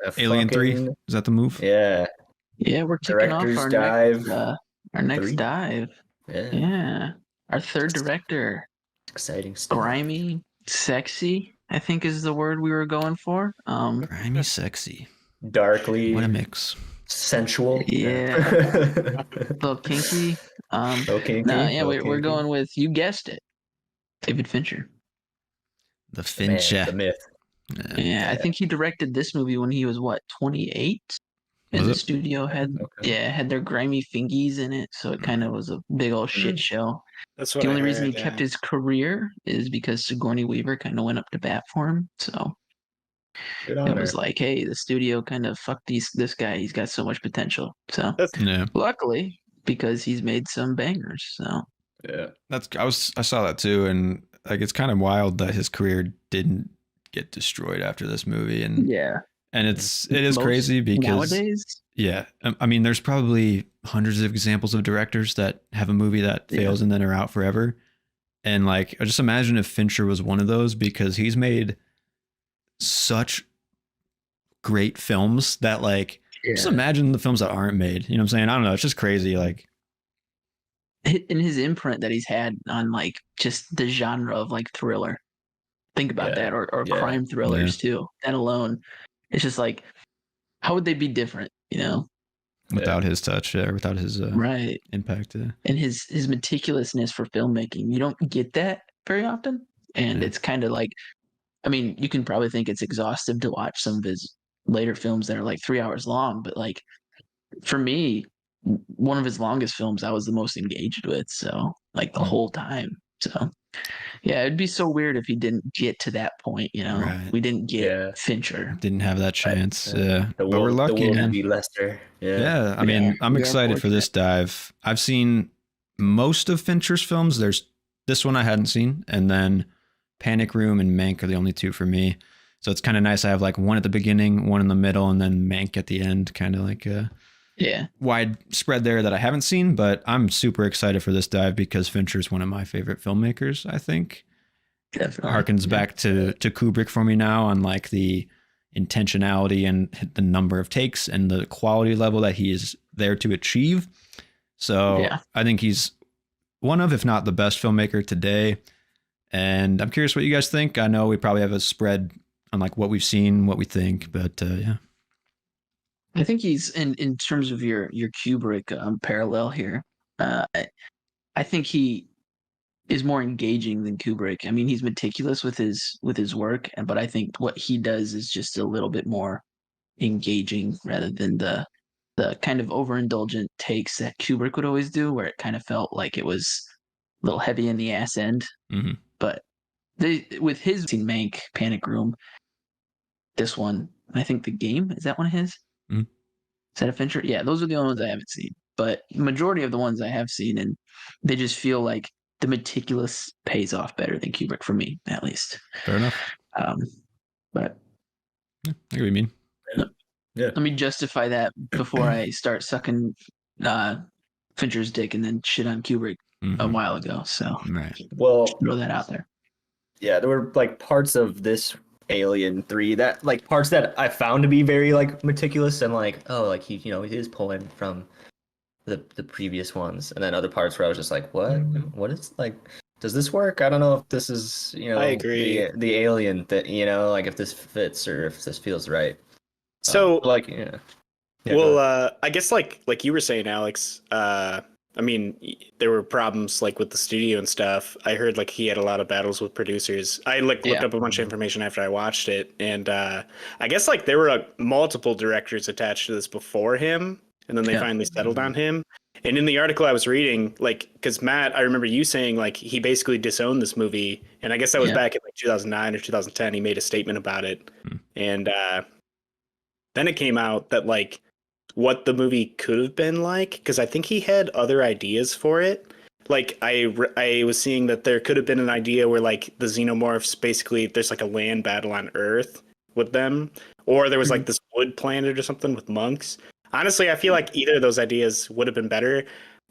A Alien 3, is fucking that the move? yeah. Yeah, we're kicking off Director's Dive our next 3. dive. Yeah. Yeah. Our third director. Exciting stuff. Grimy, sexy, I think is the word we were going for. Grimy, sexy. What a Darkly mix. sensual. Yeah. Yeah, a little kinky. Little No, kinky. yeah, Little we're kinky. going with, you guessed it, David Fincher. The The man, Fincher. the myth. Yeah. Yeah, I Yeah. think he directed this movie when he was what, 28? And Was the it? studio Okay. had their grimy fingies in it, so it kind of was a big old shit Mm. show. That's what The I only reason he heard. kept Yeah. his career is because Sigourney Weaver kind of went up to bat for him. So Good it on was her. like, hey, the studio kind of fucked this guy. He's got so much potential. So That's Yeah. luckily, because he's made some bangers. So Yeah. I saw that too, and like it's kind of wild that his career didn't get destroyed after this movie, and yeah, it is most crazy because nowadays, yeah, I mean there's probably hundreds of examples of directors that have a movie that Yeah. fails and then are out forever. And like I just imagine if Fincher was one of those, because he's made such great films that like just imagine the films that aren't made. You know what I'm saying? I don't know, it's just crazy. Like in his imprint that he's had on like just the genre of like thriller. Think about Yeah. that, or Yeah. crime thrillers too. That alone, it's just like, how would they be different? You know, without his touch, yeah, without his right? impact. And his meticulousness for filmmaking, you don't get that very often, and Yeah. it's kind of like, I mean, you can probably think it's exhaustive to watch some of his later films that are like 3 hours long, but like for me, one of his longest films I was the most engaged with, so like the whole time. So yeah, it'd be so weird if he didn't get to that point. You know, Right. we didn't get Yeah. Fincher. Didn't have that chance. Yeah. The But we're world, lucky, would man. be Lester. Yeah. Yeah. I Yeah, mean, I'm we are excited for this dive. I've seen most of Fincher's films. There's this one I hadn't seen, and then Panic Room and Mank are the only two for me. So it's kind of nice. I have like one at the beginning, one in the middle, and then Mank at the end, kind of like a Yeah, wide spread there that I haven't seen. But I'm super excited for this dive because Fincher's one of my favorite filmmakers, I think. definitely. Harkens back to Kubrick for me now on like the intentionality and the number of takes and the quality level that he is there to achieve. So Yeah. I think he's one of, if not the best filmmaker today. And I'm curious what you guys think. I know we probably have a spread on like what we've seen, what we think, but yeah. I think he's in terms of your Kubrick parallel here. I think he is more engaging than Kubrick. I mean, he's meticulous with his work, but I think what he does is just a little bit more engaging rather than the kind of overindulgent takes that Kubrick would always do, where it kind of felt like it was a little heavy in the ass end. Mm-hmm. But with his Mank, Panic Room, this one, I think The Game, is that one of his? Mm-hmm. Is that a Fincher? Yeah, those are the only ones I haven't seen. But majority of the ones I have seen, and they just feel like the meticulous pays off better than Kubrick for me, at least. Fair enough. But yeah, I get what you mean. Yeah. Let me justify that before I start sucking Fincher's dick and then shit on Kubrick a while ago. So right. Well, throw that out there. Yeah, there were like parts of this Alien 3 that like parts that I found to be very like meticulous and like, oh, like he is pulling from the previous ones, and then other parts where I was just like, what is like, does this work? I don't know if this is I agree. the Alien that like if this fits or if this feels right. So like yeah. Well, I guess like you were saying, Alex. I mean, there were problems like with the studio and stuff. I heard like he had a lot of battles with producers. I like looked up a bunch of information after I watched it, and I guess like there were multiple directors attached to this before him, and then they finally settled on him. And in the article I was reading, like, because Matt, I remember you saying like he basically disowned this movie, and I guess that was back in like 2009 or 2010. He made a statement about it, and then it came out that like what the movie could have been like, because I think he had other ideas for it. Like I was seeing that there could have been an idea where like the xenomorphs basically there's like a land battle on Earth with them, or there was like this wood planet or something with monks. Honestly, I feel like either of those ideas would have been better.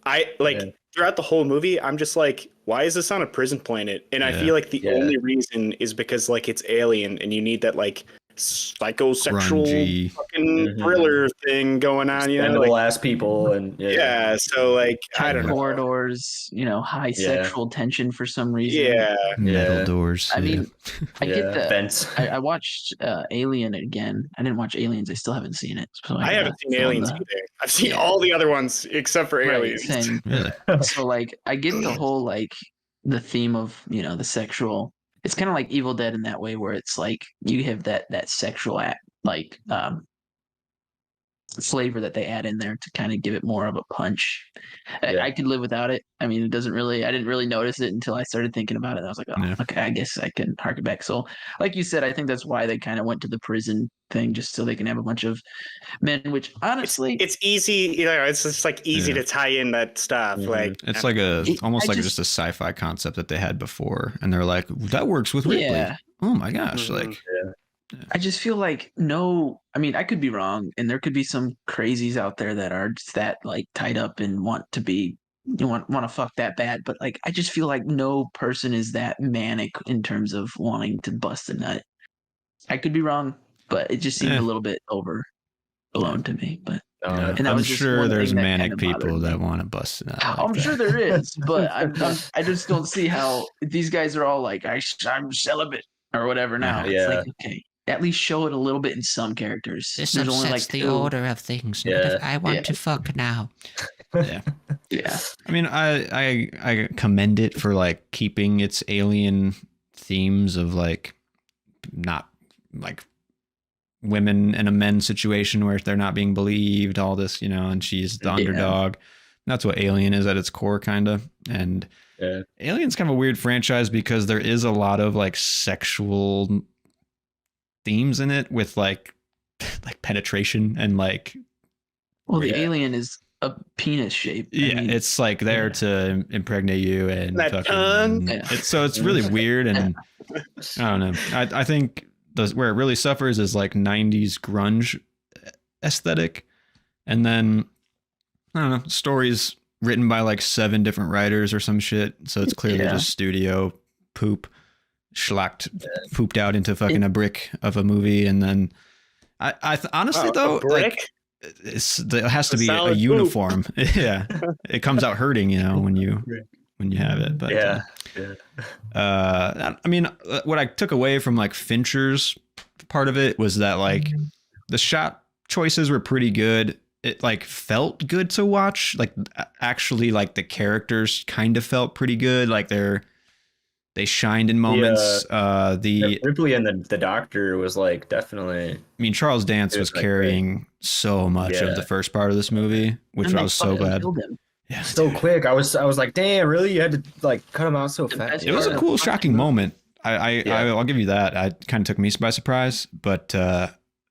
Throughout the whole movie, I'm just like, why is this on a prison planet? And I feel like the only reason is because like it's alien and you need that like psychosexual Grungy. fucking thriller thing going on, you know, Expendable like ass people, and yeah. So like I Tight don't know. corridors, high Yeah. sexual tension for some reason. Yeah, Metal Yeah. doors. I mean, I yeah, get the. fence. I watched Alien again. I didn't watch Aliens. I still haven't seen it. So I haven't seen Aliens either. I've seen Yeah. all the other ones except for Right, Aliens. same. Really? So like, I get the whole like the theme of the sexual. It's kind of like Evil Dead in that way, where it's like you have that sexual act like flavor that they add in there to kind of give it more of a punch. Yeah. I could live without it. I mean, it doesn't really. I didn't really notice it until I started thinking about it. I was like, oh, Yeah. okay, I guess I can hark it back. So, like you said, I think that's why they kind of went to the prison thing, just so they can have a bunch of men. Which honestly, It's easy, it's just like easy Yeah. to tie in that stuff. Mhm. Like It's like almost I like just- just a sci-fi concept that they had before, and they're like, that works with Ripley. Yeah. Oh my gosh! Mhm. Like, I just feel like no. I mean, I could be wrong, and there could be some crazies out there that are just that like tied up and want to be want to fuck that bad. But like, I just feel like no person is that manic in terms of wanting to bust a nut. I could be wrong, but it just seemed Eh. a little bit overblown to me. But No, And that I'm was just sure one there's thing that manic kinda people bothered that me. want to bust it out. I'm sure there is, but I just don't see how these guys are all like I'm celibate or whatever now. It's like, okay, at least show it a little bit in some characters. This There's only upsets like the 2. order of things. Not Yeah. if I want Yeah. to fuck now. Yeah. Yeah. I mean, I commend it for like keeping its alien themes of like not like women in a men's situation where they're not being believed, all this, and she's the Yeah. underdog. That's what Alien is at its core, kind of. And Yeah. Alien's kind of a weird franchise because there is a lot of like sexual themes in it with like penetration and like Well, the Yeah. alien is a penis shape. I mean, it's like there to impregnate you and That fucking, tongue. Yeah. it's really weird, and I don't know. I think where it really suffers is like 90s grunge aesthetic, and then I don't know, stories written by like 7 different writers or some shit, so it's clearly Yeah. just studio poop pooped out into fucking a brick of a movie. And then I honestly though, a brick. like it has to A be a solid poop. uniform. Yeah, it comes out hurting, when you have it. But Yeah. I mean, what I took away from like Fincher's part of it was that like the shot choices were pretty good. It like felt good to watch. Like actually, like the characters kind of felt pretty good. Like they shined in moments. Ripley and the doctor was like definitely. I mean, Charles Dance It was was, like, carrying so much Yeah. of the first part of this movie, which and I they was so fucking glad. killed him. Yeah, So dude. quick. I was like, damn, really? You had to like cut him out so The fast. best It was a part cool, of- shocking moment. Yeah. I'll give you that. It kind of took me by surprise, but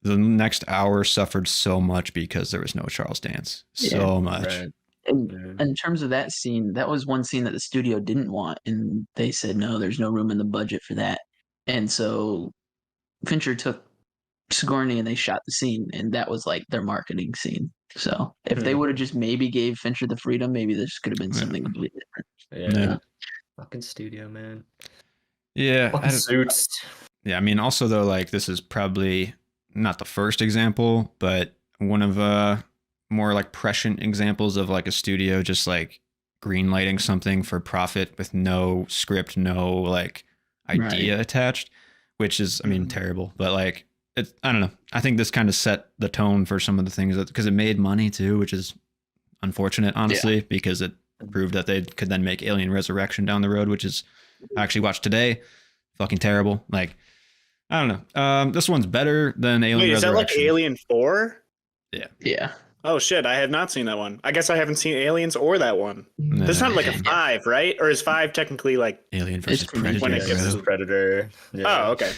the next hour suffered so much because there was no Charles Dance. So much. Right. And in terms of that scene, that was one scene that the studio didn't want, and they said no, there's no room in the budget for that. And so Fincher took Sigourney and they shot the scene, and that was like their marketing scene. So if they would have just maybe gave Fincher the freedom, maybe this could have been Yeah. something completely different. Yeah. Yeah. Fucking studio, man. Yeah. Fucking suits. Yeah. I mean, also though, like this is probably not the first example, but one of more like prescient examples of like a studio just like greenlighting something for profit with no script, no like idea attached, which is, I mean, terrible, but like I don't know. I think this kind of set the tone for some of the things because it made money too, which is unfortunate, honestly, because it proved that they could then make Alien Resurrection down the road, which is I actually watched today. Fucking terrible. Like, I don't know. This one's better than Alien Wait, is that Resurrection. like Alien 4? Yeah. Oh shit, I have not seen that one. I guess I haven't seen Aliens or that one. Nah. There's not like a 5, right? Or is 5 technically like Alien versus Prometheus. Predator. When it gets bro. to- Predator. Yeah. Oh, okay.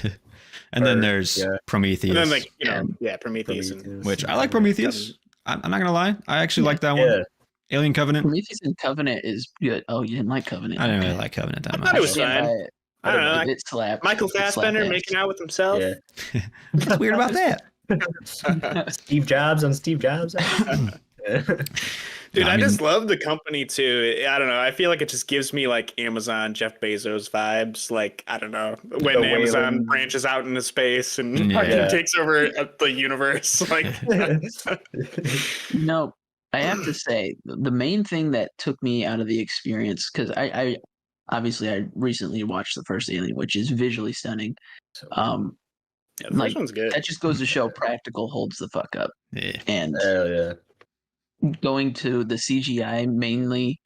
And then Or- there's yeah. Prometheus, And then like, Prometheus. Prometheus. which I like Prometheus. I'm not gonna lie, I actually like that one. Yeah. Alien Covenant. Prometheus and Covenant is good. Oh, you didn't like Covenant? I didn't really Okay. like Covenant that I much. thought it was Stand fine. by it. I don't know. It slapped. Michael It slapped Fassbender ass. making out with himself. Yeah. What's weird about that? Steve Jobs on Steve Jobs. Yeah. Dude, I I mean, just love the company too. I don't know. I feel like it just gives me like Amazon, Jeff Bezos vibes. Like, I don't know, when The Amazon Wayland- branches out into space and Yeah. fucking takes over the universe. Like, No, I have to say the main thing that took me out of the experience, because I obviously I recently watched the first Alien, which is visually stunning. So, Um, yeah, the first like one's good. that just goes to show practical holds the fuck up. yeah. And hell yeah. going to the CGI, mainly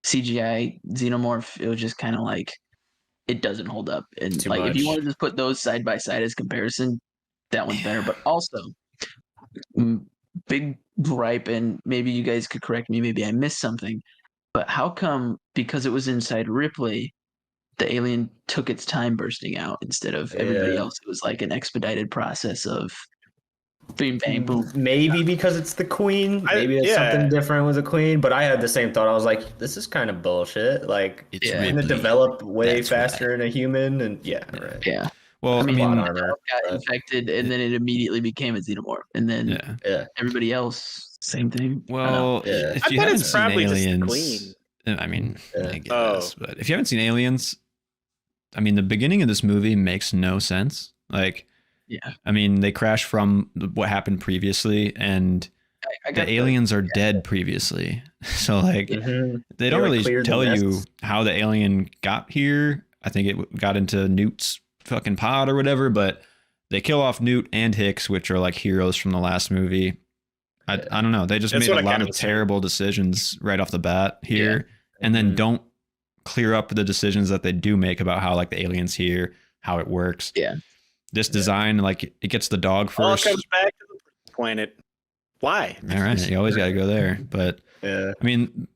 CGI xenomorph, it was just kind of like it doesn't hold up. And Too like if you much. want to just put those side by side as comparison, that one's better. But also, mm, big gripe, and maybe you guys could correct me, maybe I missed something. But how come because it was inside Ripley, the alien took its time bursting out instead of everybody Yeah. else? It was like an expedited process of bing bang boom. Maybe because it's the queen. Maybe it's something different with the queen. But I had the same thought. I was like, this is kind of bullshit. Like, It's Yeah. wouldn't it Ripley. develop way That's faster in a human? And yeah, right. Yeah. Well, I I mean, mean, Plot armor. got but- infected and then it immediately became a xenomorph. And then yeah. Yeah. everybody else, same thing. I don't know. Well, Yeah. if I you bet haven't it's seen probably just the Aliens, I mean, Yeah. I guess, Oh. but if you haven't seen Aliens, I mean, the beginning of this movie makes no sense. Like, Yeah. I mean, they crash from what happened previously, and I got the aliens are dead previously. So, like, Mhm. they don't They, like, really cleared the tell you nests. how the alien got here. I think it got into Newt's fucking pod or whatever, but they kill off Newt and Hicks, which are like heroes from the last movie. I don't know. They just That's made what a I lot kinda of was saying. terrible decisions right off the bat here, and then Mhm. don't clear up the decisions that they do make about how like the aliens here, how it works. Yeah. This design, like it gets the dog All first. comes back to the planet. Why? All right, you always got to go there. But Yeah. I mean,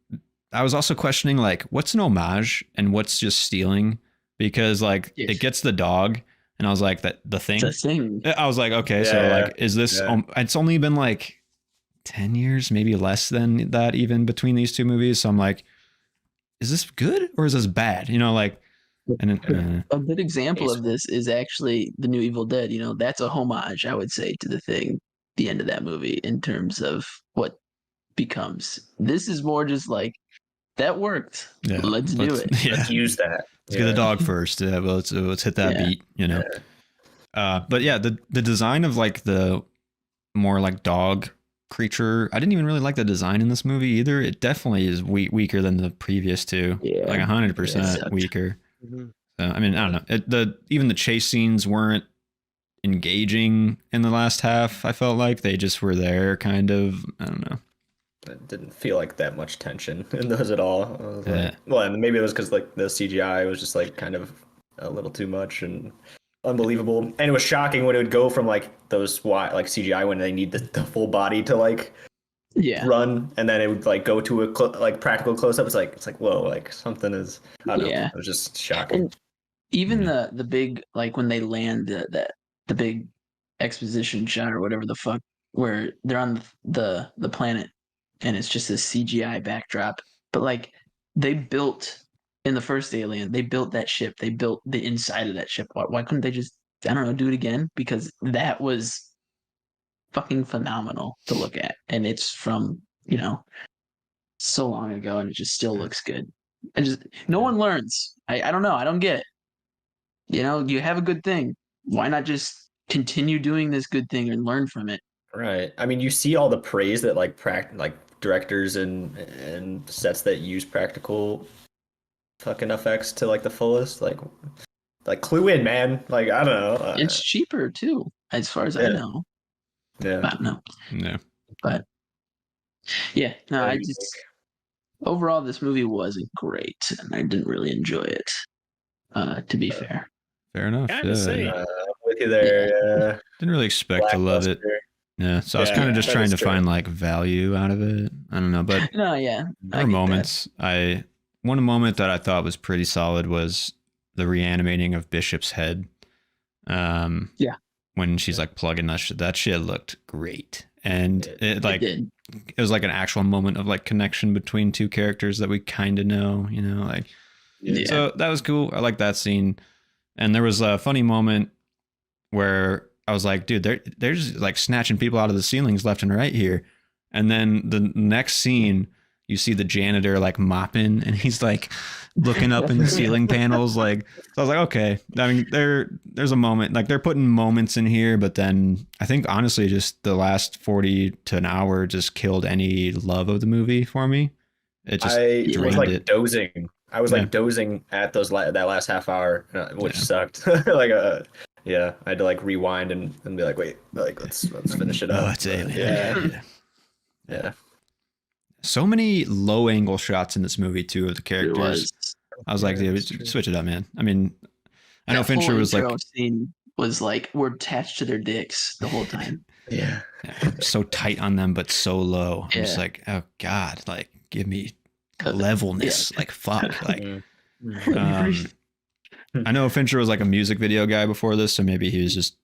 I was also questioning like what's an homage and what's just stealing, because like Yes. it gets the dog, and I was like that the thing. It's a thing. I was like, okay, so Yeah, like, is this? yeah. It's only been like 10 years, maybe less than that, even between these two movies. So I'm like, is this good or is this bad? You know, like, and A good example of this is actually the new Evil Dead. You know, that's a homage, I would say, to the thing, the end of that movie, in terms of what becomes. This is more just like, that worked. yeah, Let's do it. Yeah, Let's use that. let's get the dog first. Yeah, well, let's hit that Yeah. beat. You know. But yeah, the design of like the more like dog creature, I didn't even really like the design in this movie either. It definitely is weaker than the previous two. Yeah. Like It 100% sucked. weaker. I mean, I don't know. Even the chase scenes weren't engaging in the last half. I felt like they just were there, kind of. I don't know. It didn't feel like that much tension in those at all. I was like, Yeah. well, and maybe it was because like the CGI was just like kind of a little too much and unbelievable, and it was shocking when it would go from like those like CGI when they need the full body to like Yeah. run, and then it would like go to a like practical close up. It's like whoa, like something is. I don't know. Yeah. It was just shocking. And even Yeah. the big, like when they land the big exposition shot or whatever the fuck, where they're on the planet and it's just this CGI backdrop, but like they built in the first Alien, they built that ship, they built the inside of that ship. Why couldn't they just, I don't know, do it again? Because that was fucking phenomenal to look at, and it's from, you know, so long ago, and it just still looks good. And just no one learns. I don't know. I don't get it. You know, you have a good thing. Why not just continue doing this good thing and learn from it? Right. I mean, you see all the praise that like like directors and sets that use practical fucking effects to like the fullest. Like clue in, man. Like I don't know. It's cheaper too, as far as I Yeah. know. yeah. I don't know. No. But yeah, no, I Very just overall this movie wasn't great, and I didn't really enjoy it. To be fair. Fair enough. Kinda Yeah. same. I'm with you there. Yeah. Didn't really expect to love it. Lackluster. Yeah. So I was Yeah, kind of just that trying is to true. find like value out of it. I don't know, but No, yeah. there I were get that. moments. One moment that I thought was pretty solid was the reanimating of Bishop's head. Yeah. When she's like plugging that shit looked great, and it It like did. it was like an actual moment of like connection between two characters that we kind of know, you know, like. Yeah. So that was cool. I like that scene. And there was a funny moment where I was like, dude, they're just like snatching people out of the ceilings left and right here. And then the next scene, you see the janitor like mopping, and he's like looking up in the ceiling panels. Like, so I was like, okay. I mean, there's a moment, like they're putting moments in here, but then I think honestly, just the last 40 to an hour just killed any love of the movie for me. It just I was drained like it. dozing. I was Yeah. like dozing at that last half hour, which Yeah. sucked. Like yeah, I had to like rewind and be like, wait, like let's finish it up. Oh, it's alien. Yeah, yeah. So many low angle shots in this movie too of the It characters. was. I was like, Yeah, dude, that's true. switch it up, man. I mean, I know That full Fincher was like intro scene was like we're attached to their dicks the whole time. Yeah. so tight on them, but so low. I'm just Yeah. like, oh God, like give me 'Cause- levelness. Like fuck. Like Mm. I know Fincher was like a music video guy before this, so maybe he was just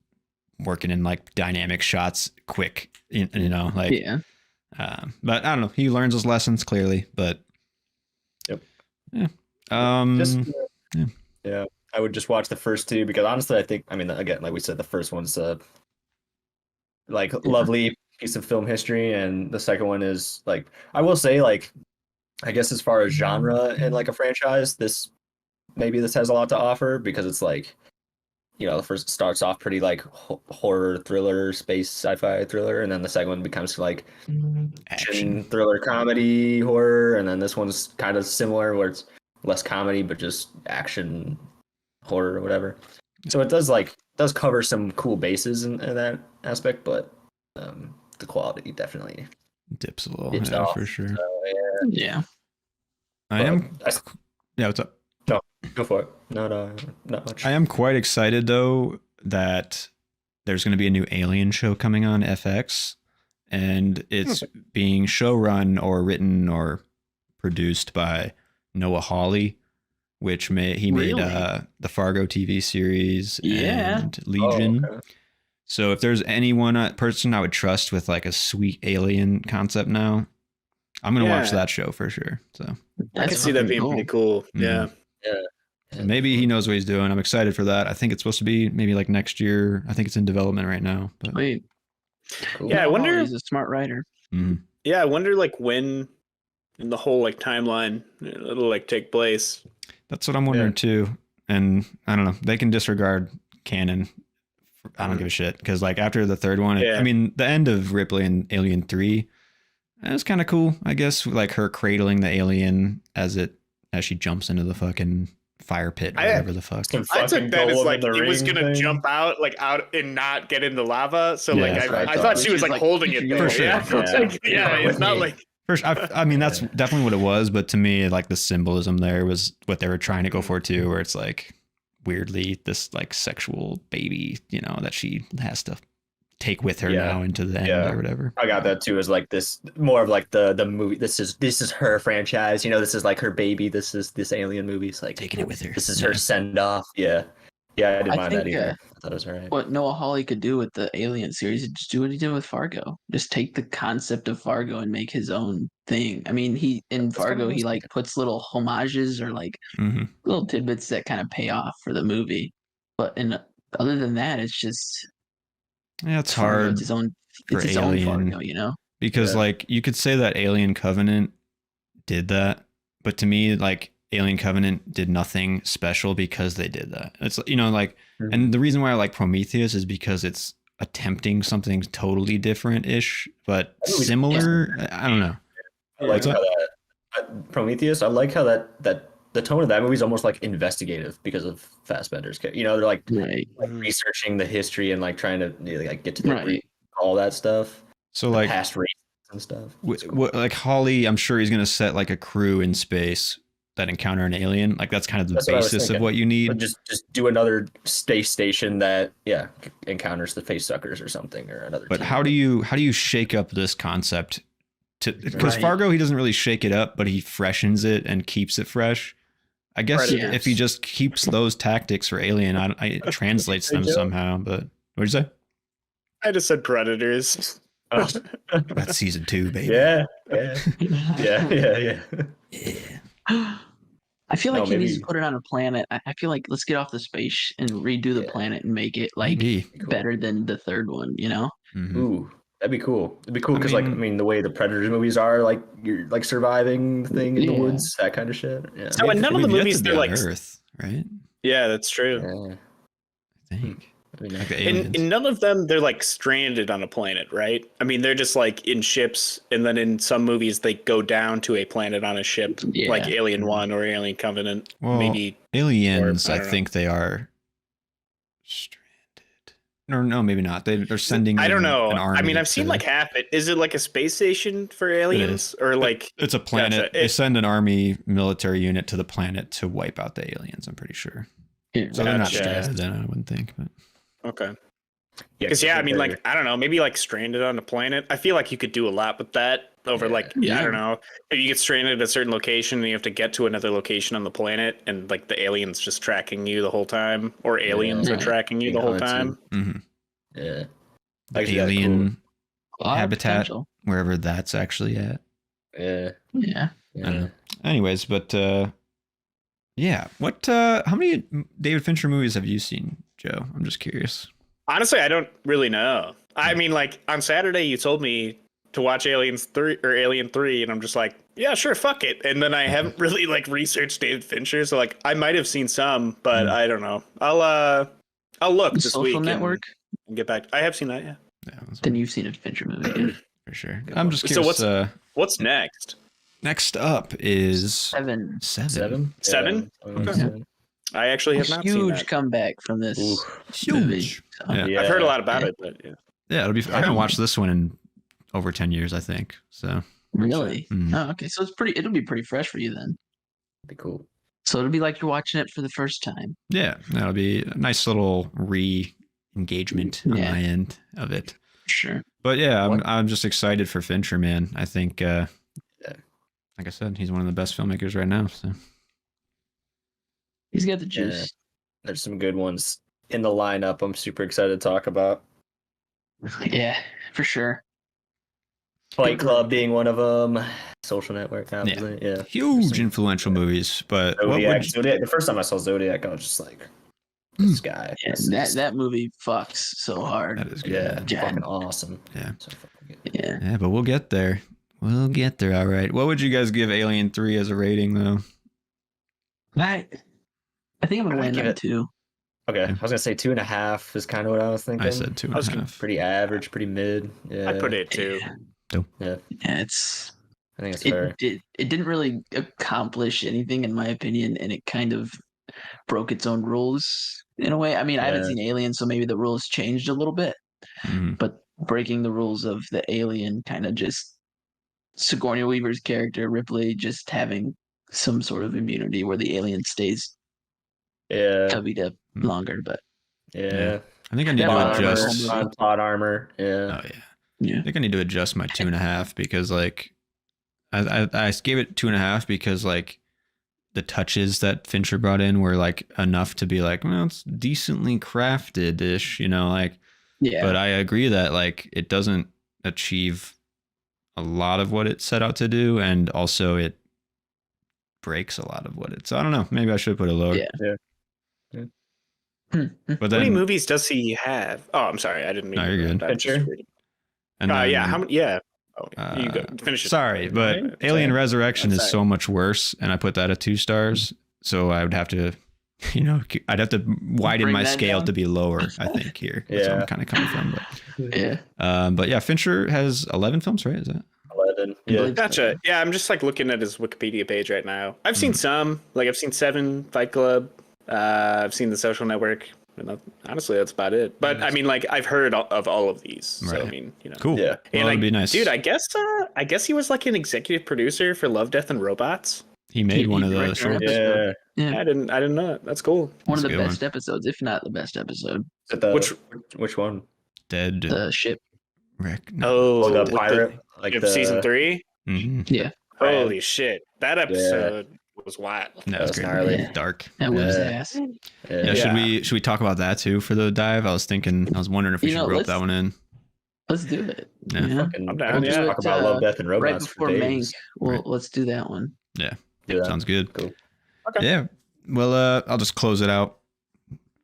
working in like dynamic shots, quick, you know, like. Yeah. But I don't know. He learns his lessons clearly, but Yep. Yeah. Just, yeah. yeah, I would just watch the first two because honestly, I mean, again, like we said, the first one's like lovely piece of film history, and the second one is like, I will say, like, I guess as far as genre in like a franchise, this has a lot to offer because it's like, you know, the first starts off pretty like horror thriller, space sci-fi thriller, and then the second one becomes like action thriller comedy horror, and then this one's kind of similar where it's less comedy but just action horror or whatever. So it does cover some cool bases in that aspect, but the quality definitely dips a little, dips yeah, off. for sure. So, Yeah. Yeah, what's up? Go for it. No, not much. I am quite excited though that there's going to be a new Alien show coming on FX, and it's being showrun or written or produced by Noah Hawley, which he made Really? the Fargo TV series Yeah. and Legion. Oh, okay. So if there's person I would trust with like a sweet alien concept now, I'm gonna watch Yeah. that show for sure. So I can see that being pretty cool. Mhm. Yeah. Yeah. maybe he knows what he's doing. I'm excited for that. I think it's supposed to be maybe like next year. I think it's in development right now. But Wait. Cool. Yeah, I wonder- He's a smart writer. mhm. Yeah, I wonder like when in the whole like timeline it'll like take place. That's what I'm wondering too. And I don't know. They can disregard canon. I don't give a shit because like after the third one, Yeah. I mean the end of Ripley and Alien 3, that was kind of cool. I guess like her cradling the alien as she jumps into the fucking fire pit or whatever the fuck. Some I fucking took that as golem like in the it was ring gonna thing. jump out and not get in the lava. So Yeah, like that's what I I thought. thought she was She's like like, holding it for there. sure. Yeah, Yeah. it's not Yeah. like First, I mean that's definitely what it was, but to me, like the symbolism there was what they were trying to go for too, where it's like weirdly this like sexual baby, you know, that she has to take with her Yeah. now into the end Yeah. or whatever. I got that too as like this more of like the movie. This is her franchise. You know, this is like her baby. This is this alien movie. It's like Taking it with her. this is her send off. Yeah. I didn't I mind that think, either. I thought it was alright. What Noah Hawley could do with the Alien series is just do what he did with Fargo. Just take the concept of Fargo and make his own thing. I mean, he in That's kinda Fargo what I he was like thinking. puts little homages or like hmm little tidbits that kind of pay off for the movie. But other than that, it's just Yeah, it's Fargo. hard It's its own. for It's its own Alien. Fargo, you know. because Yeah. like you could say that Alien Covenant did that, but to me, like Alien Covenant did nothing special because they did that. It's you know like, and the reason why I like Prometheus is because it's attempting something totally different-ish, but That movie's similar. I don't know. I like What's how Prometheus. I like how that the tone of that movie is almost like investigative because of Fassbender's. You know, they're like Right. researching the history and like trying to like get to the Right. all that stuff, So the like past races and stuff. It's cool. like Holly, I'm sure he's gonna set like a crew in space that encounter an alien. Like that's kind of the That's what I was basis of thinking. what you need. But just do another space station that encounters the face suckers or something or another. But team. how do you shake up this concept? Because Right. Fargo, he doesn't really shake it up, but he freshens it and keeps it fresh. I guess Predators. if he just keeps those tactics for Alien, it translates them They do. somehow. But what'd you say? I just said predators. Oh. That's season 2, baby. yeah. I feel No, like he needs to maybe- put it on a planet. I feel like let's get off the space and redo the Yeah. planet and make it like Maybe. Cool. better than the third one. You know. Mhm. Ooh, That'd be cool. It'd be cool I because, like, I mean- mean, the way the Predators movies are, like, you're like surviving the thing in the Yeah. woods, that kind of shit. Yeah. So in none of the We've yet movies to be they're on like, Earth, right? yeah, that's true. Yeah. I think. I mean, Like the In aliens. none of them, they're like stranded on a planet, right? I mean, they're just like in ships, and then in some movies, they go down to a planet on a ship, Yeah. like Alien One or Alien Covenant. Well, Maybe aliens, or- I I don't know. think they are stranded. No, maybe not. They're sending. I don't in know. An army I mean, I've seen to- like half it. Is it like a space station for aliens, or like? It's a planet. Gotcha. They send an army military unit to the planet to wipe out the aliens. I'm pretty sure. So they're not Gotcha. stranded. Then I wouldn't think. But Okay. yeah, Because I mean, like I don't know, maybe like stranded on a planet. I feel like you could do a lot with that over Yeah. like I don't know. If you get stranded at a certain location and you have to get to another location on the planet, and like the aliens just tracking you the whole time, or aliens Yeah. are tracking you the Being whole hunted. time. yeah. the Actually, that's alien A lot of habitat, potential. wherever that's actually at. Yeah. Yeah. I don't Yeah. know. Anyways, but yeah. What? How many David Fincher movies have you seen, Joe? I'm just curious. Honestly, I don't really know. I mean, like on Saturday, you told me to watch Aliens 3 or Alien 3, and I'm just like, yeah, sure, fuck it. And then I haven't really like researched David Fincher, so like I might have seen some, but I don't know. I'll look this Social week Network. and get back. I have seen that, yeah. Yeah, that's Then you've seen a Fincher movie. Yeah. for sure. Good I'm one. just So curious. What's next? Next up is Seven. Seven. Seven? Yeah, Okay. seven. I actually have not seen Huge that. comeback from this Ooh. movie. Huge. So, Yeah. I've heard a lot about Yeah. it, but yeah. Yeah, it'll be. I haven't watched this one in over 10 years, I think. So Really? Mhm. Oh, okay. So it'll be pretty fresh for you then. Be cool. So it'll be like you're watching it for the first time. yeah, that'll be a nice little re-engagement on Yeah. my end of it. Sure. But yeah, What? I'm just excited for Fincher, man. I think, Yeah. like I said, he's one of the best filmmakers right now. So He's got the juice. There's some good ones in the lineup. I'm super excited to talk about. Yeah, for sure. Fight Club being one of them. Social Network, obviously. Yeah. huge influential movies. But what Zodiac. would Zodiac. The first time I saw Zodiac, I was just like, this guy. Yeah, this- that movie fucks so hard. that is good. Yeah, Yeah. fucking awesome. Yeah. So fucking good. Yeah. Yeah, but we'll get there. We'll get there. All right. What would you guys give Alien 3 as a rating, though? I think I'm gonna I'd land give on it- 2. Okay, I was gonna say 2.5 is kind of what I was thinking. I said 2.5. pretty average, pretty mid. Yeah, I put it too. Yeah, Yeah, it's I think it's fair. it didn't really accomplish anything in my opinion, and it kind of broke its own rules in a way. I mean, I haven't Yeah. seen Alien, so maybe the rules changed a little bit, Mhm. but breaking the rules of the Alien kind of just Sigourney Weaver's character Ripley just having some sort of immunity where the alien stays Yeah, cubbied up Mm. longer. But yeah. I think I need Yeah, to well, adjust. Plot armor. Yeah, Oh yeah. yeah, I think I need to adjust my 2.5 because like I gave it 2.5 because like the touches that Fincher brought in were like enough to be like, well, it's decently crafted ish, you know, like. yeah, But I agree that like it doesn't achieve a lot of what it set out to do, and also it breaks a lot of what it. So I don't know. Maybe I should put it lower. Yeah. But How many then, movies does he have? Oh, I'm sorry, I didn't mean. No, to you're good. interrupt. I was just Fincher? reading. and then Yeah, how many? Yeah. Oh, you go uh, finish it. Sorry, but Sorry. Alien Resurrection I'm is sorry. so much worse, and I put that at 2 stars. So I would have to, you know, I'd have to widen Bring my that scale down? to be lower. I think here. That's where I'm Yeah. kind of coming from. yeah. But yeah, Fincher has 11 films, right? Is that? 11. I Yeah, believe- Gotcha. Yeah, I'm just like looking at his Wikipedia page right now. I've seen some. Like I've seen Seven, Fight Club. I've seen The Social Network. And honestly, that's about it. But I mean, like I've heard of all of these. So I Right. mean, you know. Cool. Yeah. Well, it'd be nice. Dude, I guess he was like an executive producer for Love, Death, and Robots. He made He one of the directed shorts. it. yeah. Yeah. I didn't know that. That's cool. One That's of a the good best episodes, if not the best episode. Is it the- Which- which one? Dead The ship. Wreck. Oh, Oh, the with pirate, like of the season 3. Mhm. Yeah, Holy shit, that episode was wild. That was That's great. gnarly. Yeah. Dark. that was Yeah. ass. Yeah, Yeah. should we talk about that too for the dive? I was wondering if we You should know, rope let's- that one in. Let's do it. Yeah. Yeah. Fucking, I'm down, we'll just yeah. talk about Love, Death, and Right Robots before for Mank. days. Well, let's do that one. Do that. Sounds good. Cool. Okay. Yeah. Well, I'll just close it out.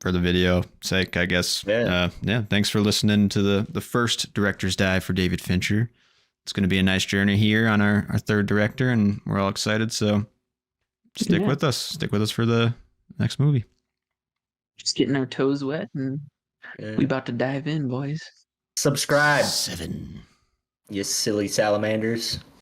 for the video sake, I guess. Yeah. Thanks for listening to the first director's dive for David Fincher. It's going to be a nice journey here on our third director, and we're all excited. So stick with us. Stick with us for the next movie. Just getting our toes wet, and we about to dive in, boys. Subscribe, 7. you silly salamanders.